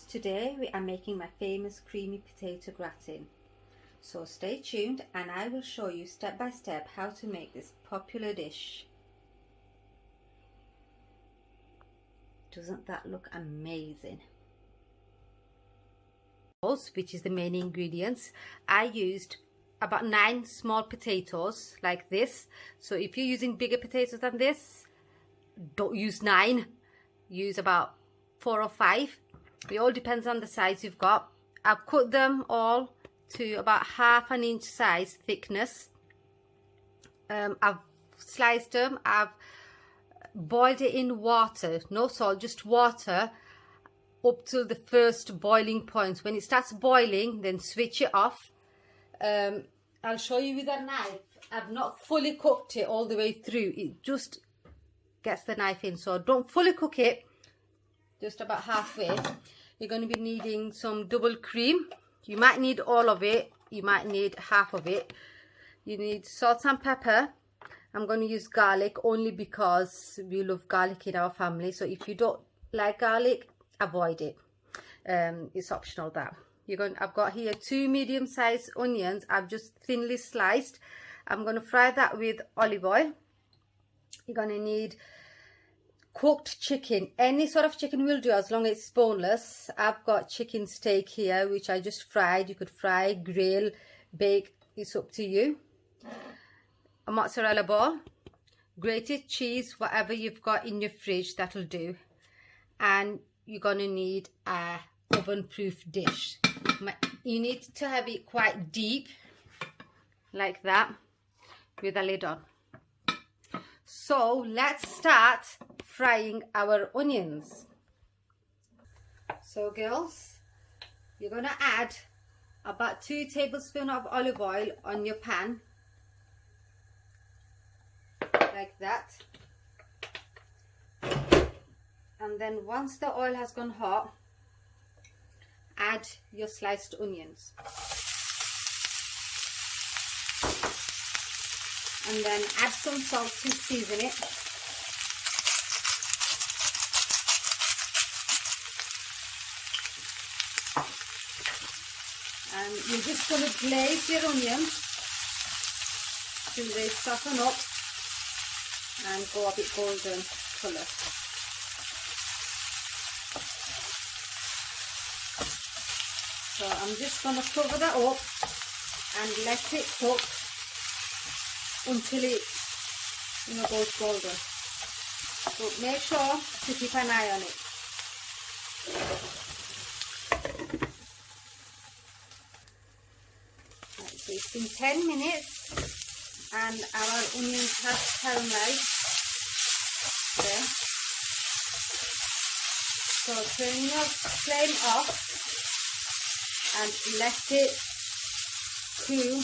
today we are making my famous creamy potato gratin. So stay tuned and I will show you step by step how to make this popular dish. Doesn't that look amazing? Which is the main ingredients. I used about 9 small potatoes like this. So if you're using bigger potatoes than this, don't use 9, use about 4 or 5. It all depends on the size you've got. I've cut them all to about 1/2 inch size thickness. I've sliced them. I've boiled it in water, no salt, just water, up till the first boiling point. When it starts boiling, then switch it off. I'll show you with a knife. I've not fully cooked it all the way through. It just gets the knife in, so don't fully cook it, just about halfway. You're going to be needing some double cream. You might need all of it, you might need half of it. You need salt and pepper. I'm going to use garlic only because we love garlic in our family, so if you don't like garlic, avoid it. It's optional that. I've got here 2 medium-sized onions. I've just thinly sliced. I'm going to fry that with olive oil. You're going to need cooked chicken. Any sort of chicken will do as long as it's boneless. I've got chicken steak here which I just fried. You could fry, grill, bake, it's up to you. A mozzarella ball, grated cheese, whatever you've got in your fridge, that'll do. And you're going to need a oven proof dish. You need to have it quite deep like that with a lid on. So let's start frying our onions. So girls, you're going to add about 2 tablespoons of olive oil on your pan, like that. And then once the oil has gone hot, add your sliced onions. And then add some salt to season it. And you're just going to glaze your onions till they soften up and go a bit golden colour. So I'm just going to cover that up and let it cook until it goes golden. So make sure to keep an eye on it. Right, so it's been 10 minutes and our onions have caramelized. Okay. So turn your flame off and let it cool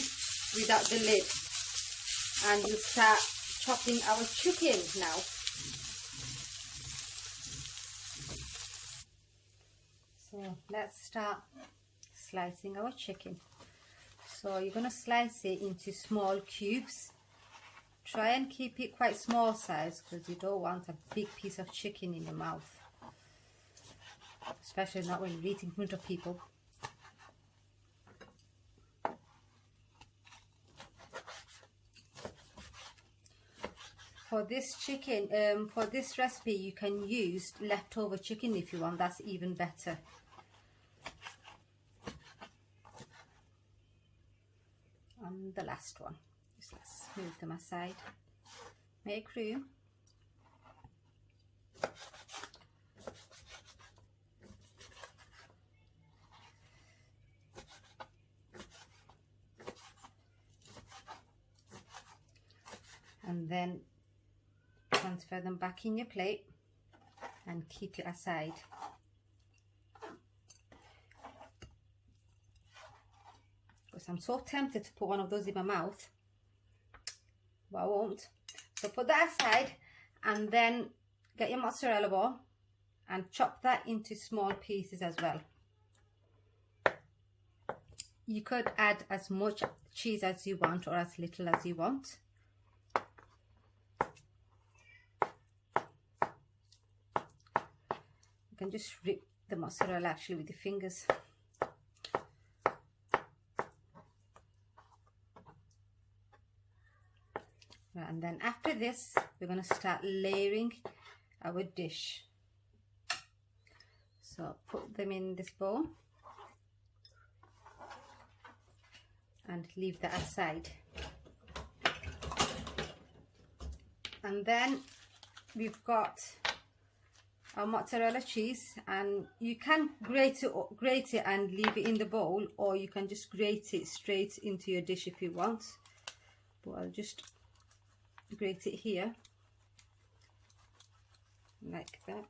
without the lid. And you start chopping our chicken now. So let's start slicing our chicken. So you're going to slice it into small cubes. Try and keep it quite small size because you don't want a big piece of chicken in your mouth, especially not when you're eating in front of people. For this chicken, for this recipe, you can use leftover chicken if you want. That's even better. And the last one, just let's move them aside. Make room. And then transfer them back in your plate and keep it aside. Because I'm so tempted to put one of those in my mouth, but I won't. So put that aside and then get your mozzarella ball and chop that into small pieces as well. You could add as much cheese as you want or as little as you want. You can just rip the mozzarella actually with your fingers. Right, and then after this, we're going to start layering our dish. So put them in this bowl and leave that aside. And then we've got our mozzarella cheese, and you can grate it and leave it in the bowl, or you can just grate it straight into your dish if you want. But I'll just grate it here like that.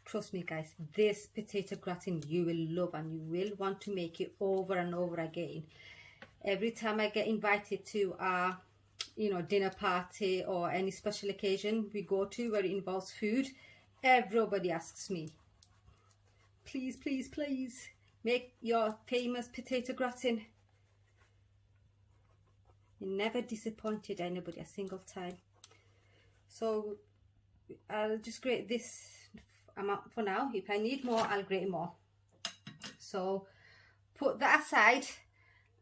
Trust me guys, this potato gratin you will love, and you will want to make it over and over again. Every time I get invited to a dinner party or any special occasion we go to where it involves food, everybody asks me, please, please, please make your famous potato gratin. You never disappointed anybody a single time. So I'll just grate this amount for now. If I need more, I'll grate more. So put that aside,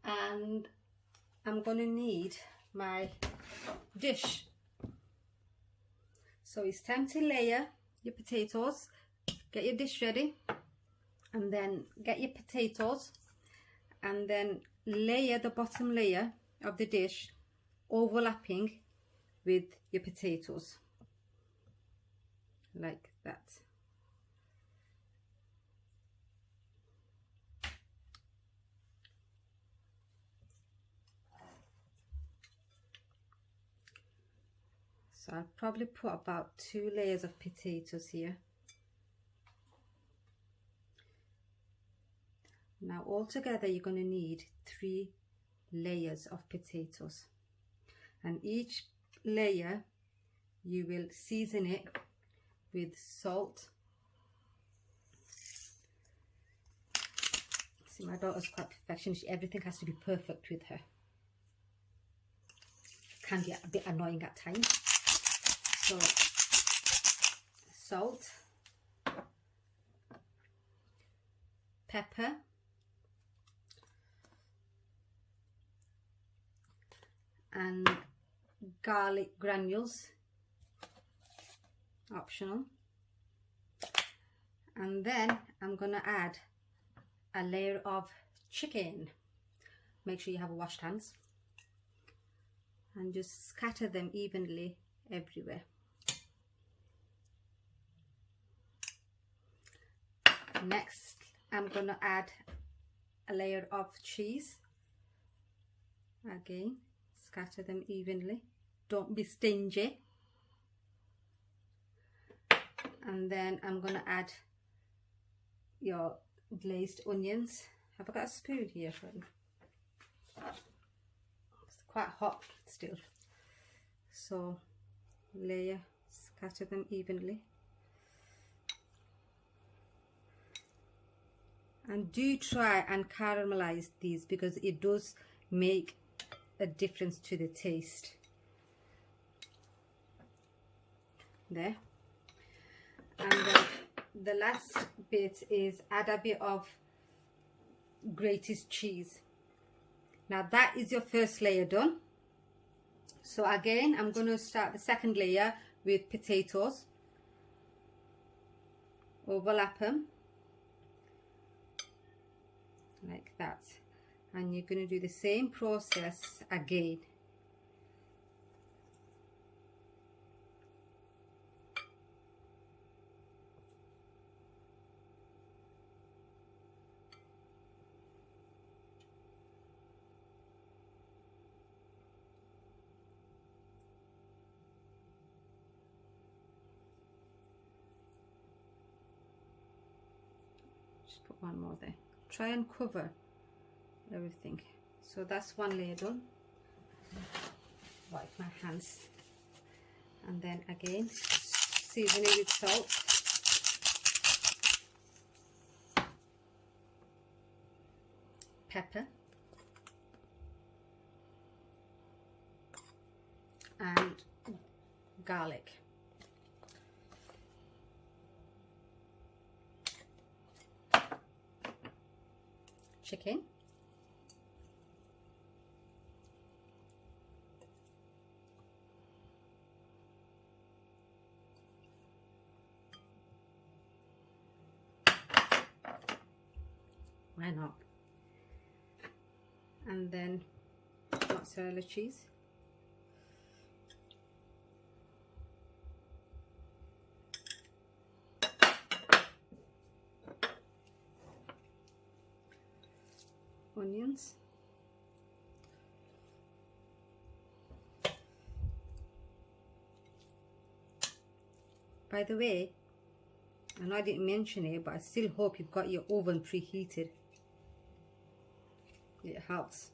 and I'm gonna need my dish. So it's time to layer your potatoes. Get your dish ready, and then get your potatoes, and then layer the bottom layer of the dish overlapping with your potatoes like that. So I'll probably put about 2 layers of potatoes here. Now altogether you're going to need 3 layers of potatoes, and each layer you will season it with salt. See, my daughter's quite perfectionist. Everything has to be perfect with her. Can be a bit annoying at times. So salt, pepper, and garlic granules, optional. And then I'm gonna add a layer of chicken. Make sure you have washed hands, and just scatter them evenly everywhere. Next, I'm gonna add a layer of cheese. Again, scatter them evenly. Don't be stingy. And then I'm gonna add your glazed onions. Have I got a spoon here? It's quite hot still. So layer, scatter them evenly. And do try and caramelize these, because it does make a difference to the taste. There. And then the last bit is add a bit of grated cheese. Now that is your first layer done. So again, I'm going to start the second layer with potatoes. Overlap them like that, and you're going to do the same process again. Just put one more there. Try and cover everything. So that's one layer done. Wipe my hands, and then again season it with salt, pepper, and garlic. chicken. Why not? And then mozzarella cheese. Onions. By the way, I know I didn't mention it, but I still hope you've got your oven preheated. It helps.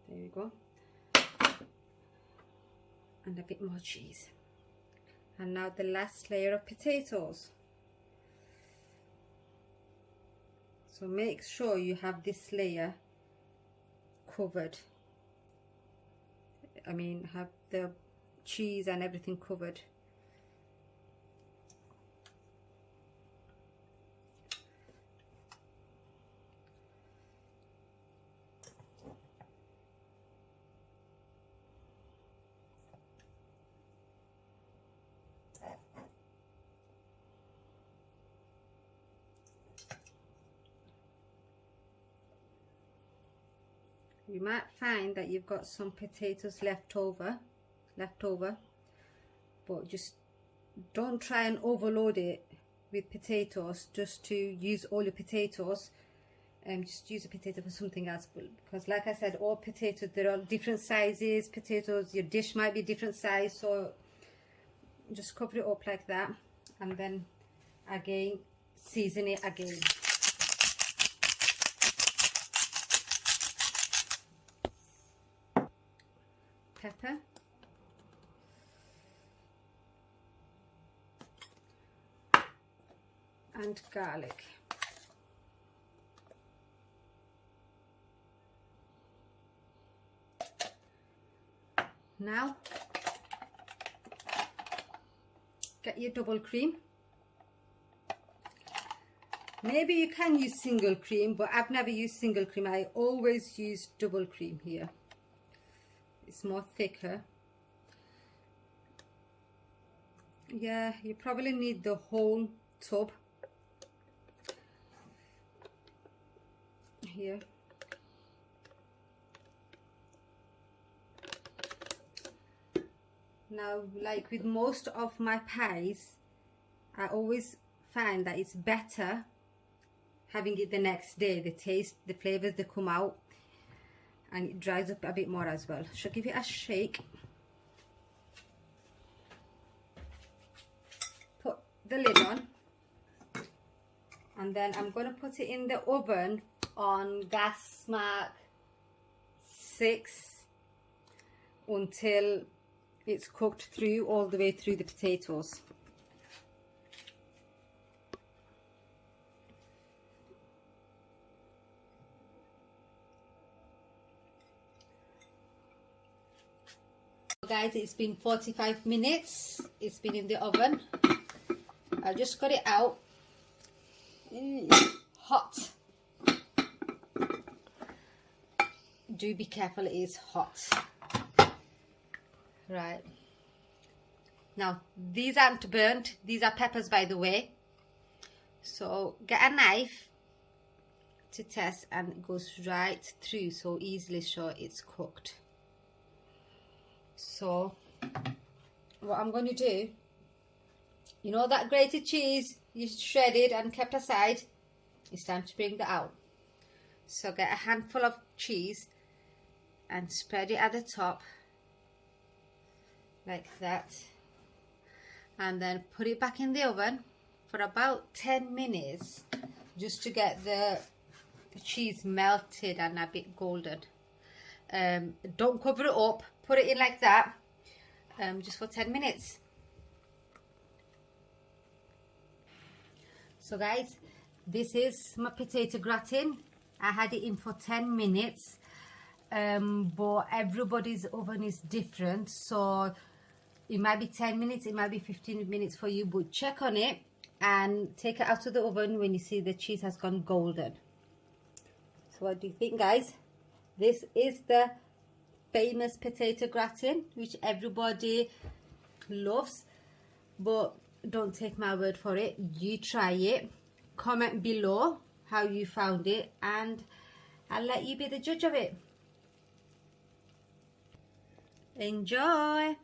There you go. And a bit more cheese. And now the last layer of potatoes. So make sure you have this layer covered. I mean, have the cheese and everything covered. You might find that you've got some potatoes left over, but just don't try and overload it with potatoes just to use all your potatoes. Just use a potato for something else, because like I said, all potatoes, there are different sizes. Potatoes, your dish might be different size, so just cover it up like that, and then again season it again. Pepper, and garlic. Now get your double cream. Maybe you can use single cream, but I've never used single cream. I always use double cream here. It's more thicker. Yeah, you probably need the whole tub here. Now, like with most of my pies, I always find that it's better having it the next day. The taste, the flavors, they come out, and it dries up a bit more as well. So give it a shake. Put the lid on, and then I'm going to put it in the oven on gas mark 6 until it's cooked through, all the way through the potatoes. Guys, it's been 45 minutes. It's been in the oven. I just got it out. Hot. Do be careful, it is hot. Right. Now, these aren't burnt. These are peppers, by the way. So get a knife to test, and it goes right through, so easily sure it's cooked. So what I'm going to do, you know that grated cheese you shredded and kept aside? It's time to bring that out. So get a handful of cheese and spread it at the top like that, and then put it back in the oven for about 10 minutes just to get the cheese melted and a bit golden. Don't cover it up, put it in like that, just for 10 minutes. So guys, this is my potato gratin. I had it in for 10 minutes, but everybody's oven is different, so it might be 10 minutes, it might be 15 minutes for you, but check on it. and take it out of the oven when you see the cheese has gone golden. So what do you think, guys? This is the famous potato gratin, which everybody loves, but don't take my word for it. You try it, comment below how you found it, and I'll let you be the judge of it. Enjoy.